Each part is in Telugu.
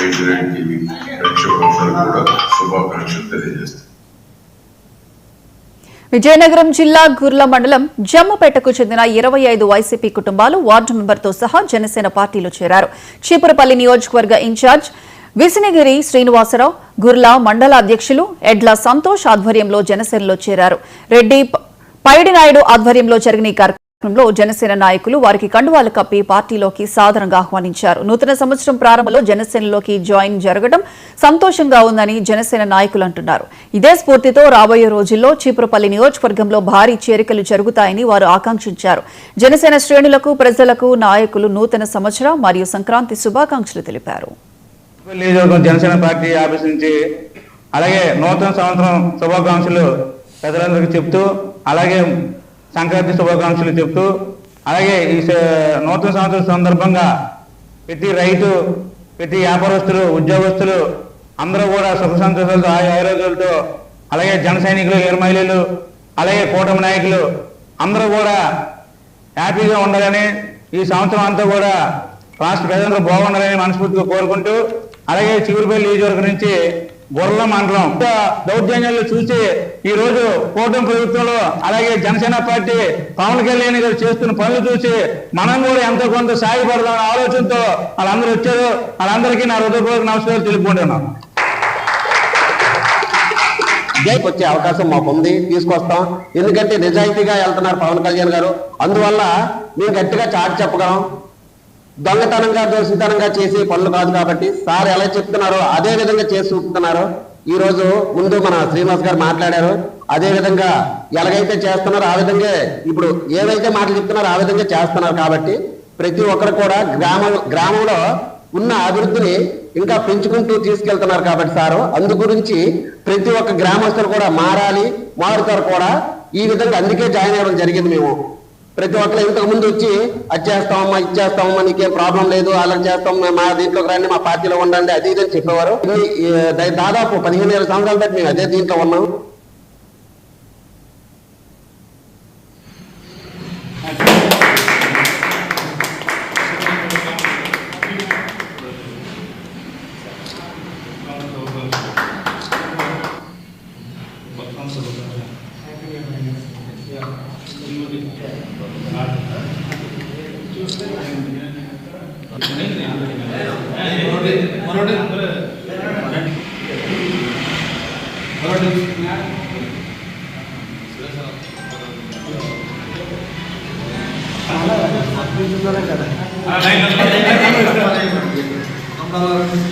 వైజాగ్ టీవీ ప్రేక్షకులందరూ కూడా శుభాకాంక్షలు తెలియజేస్తాను. విజయనగరం జిల్లా గుర్ల మండలం జమ్మపేటకు చెందిన 25 వైసీపీ కుటుంబాలు వార్డు మెంబర్తో సహా జనసేన పార్టీలో చేరారు. చీపురపల్లి నియోజకవర్గ ఇన్ఛార్జ్ విసినగిరి శ్రీనివాసరావు, గుర్ల మండల అధ్యక్షులు ఎడ్ల సంతోష్ ఆధ్వర్యంలో జనసేనలో చేరారు. రెడ్డి పైడినాయుడు ఆధ్వర్యంలో జరిగిన ఈ కార్యక్రమంలో జనసేన నాయకులు వారికి కండువాలు కప్పి పార్టీలోకి సాదరంగా ఆహ్వానించారు. నూతన సంవత్సరం ప్రారంభంలో జనసేనలోకి జాయిన్ జరగడం సంతోషంగా ఉందని జనసేన నాయకులు అంటున్నారు. ఇదే స్ఫూర్తితో రాబోయే రోజుల్లో చీపురపల్లి నియోజకవర్గంలో భారీ చేరికలు జరుగుతాయని వారు ఆకాంక్షించారు. జనసేన శ్రేణులకు, ప్రజలకు నాయకులు నూతన సంవత్సర మరియు సంక్రాంతి శుభాకాంక్షలు తెలిపారు. జనసేన పార్టీ ఆఫీస్ నుంచి అలాగే నూతన సంవత్సరం శుభాకాంక్షలు ప్రజలందరికీ చెప్తూ, అలాగే సంక్రాంతి శుభాకాంక్షలు చెప్తూ, అలాగే ఈ నూతన సంవత్సరం సందర్భంగా ప్రతి రైతు, ప్రతి వ్యాపారస్తులు, ఉద్యోగస్తులు అందరూ కూడా సుఖ సంతోషాలతో, ఆరోగ్యాలతో, అలాగే జన సైనికులు, వీర మహిళలు, అలాగే కూటమి నాయకులు అందరూ కూడా హ్యాపీగా ఉండాలని, ఈ సంవత్సరం అంతా కూడా రాష్ట్ర ప్రజలందరూ బాగుండాలని మనస్ఫూర్తిగా కోరుకుంటూ, అలాగే చీపురపల్లి నియోజకవర్గం నుంచి గుర్ల మండలం దౌర్జన్యాలు చూసి ఈ రోజు కూటమి ప్రభుత్వంలో అలాగే జనసేన పార్టీ పవన్ కళ్యాణ్ గారు చేస్తున్న పనులు చూసి మనం కూడా ఎంతో కొంత సాయపడదాం ఆలోచనతో వాళ్ళందరూ వచ్చారు. వాళ్ళందరికీ నా హృదయపూర్వక నమస్కారాలు తెలుపుకుంటున్నాను. వచ్చే అవకాశం మాకు ఉంది, తీసుకొస్తాం. ఎందుకంటే నిజాయితీగా వెళ్తున్నారు పవన్ కళ్యాణ్ గారు. అందువల్ల మేము గట్టిగా చాటి చెప్పగలం. దొంగతనంగా, దోషితనంగా చేసే పనులు కాదు కాబట్టి సార్ ఎలా చెప్తున్నారో అదే విధంగా చేసి చూపుతున్నారు. ఈ రోజు ముందు మన శ్రీనివాస్ గారు మాట్లాడారు. అదే విధంగా ఎలాగైతే చేస్తున్నారో ఆ విధంగా ఇప్పుడు ఏవైతే మాటలు చెప్తున్నారో ఆ విధంగా చేస్తున్నారు. కాబట్టి ప్రతి ఒక్కరు కూడా గ్రామంలో ఉన్న అభివృద్ధిని ఇంకా పెంచుకుంటూ తీసుకెళ్తున్నారు. కాబట్టి సారు అందు గురించి ప్రతి ఒక్క గ్రామస్తులు కూడా మారుతారు కూడా. ఈ విధంగా అందుకే జాయిన్ అవ్వడం జరిగింది. మేము ప్రతి ఒక్కరు ఇంతకు ముందు వచ్చి అది చేస్తామమ్మా, ఇది చేస్తామమ్మా, నీకేం ప్రాబ్లం లేదు, అలా చేస్తాం, మా దీంట్లోకి రండి, మా పార్టీలో ఉండండి, అది ఇదని చెప్పేవారు. దాదాపు 15 సంవత్సరాల బట్టి మేము అదే దీంట్లో ఉన్నాం.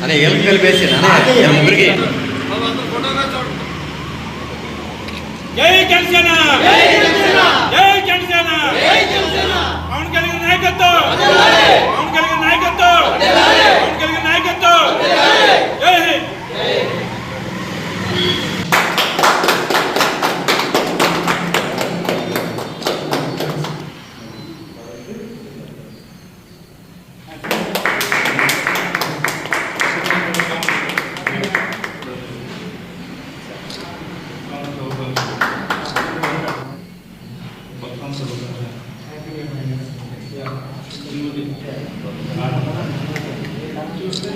అనే కలిపేసి ముగ్గురికి జై జనసేన, జై జనసేన, జై జనసేన, జై జనసేన. పవన్ కళ్యాణ్ నాయకత్వం, పవన్ కళ్యాణ్ నాయకత్వం, పవన్ కళ్యాణ్ నాయకత్వం. జై హింద్. చూస్తే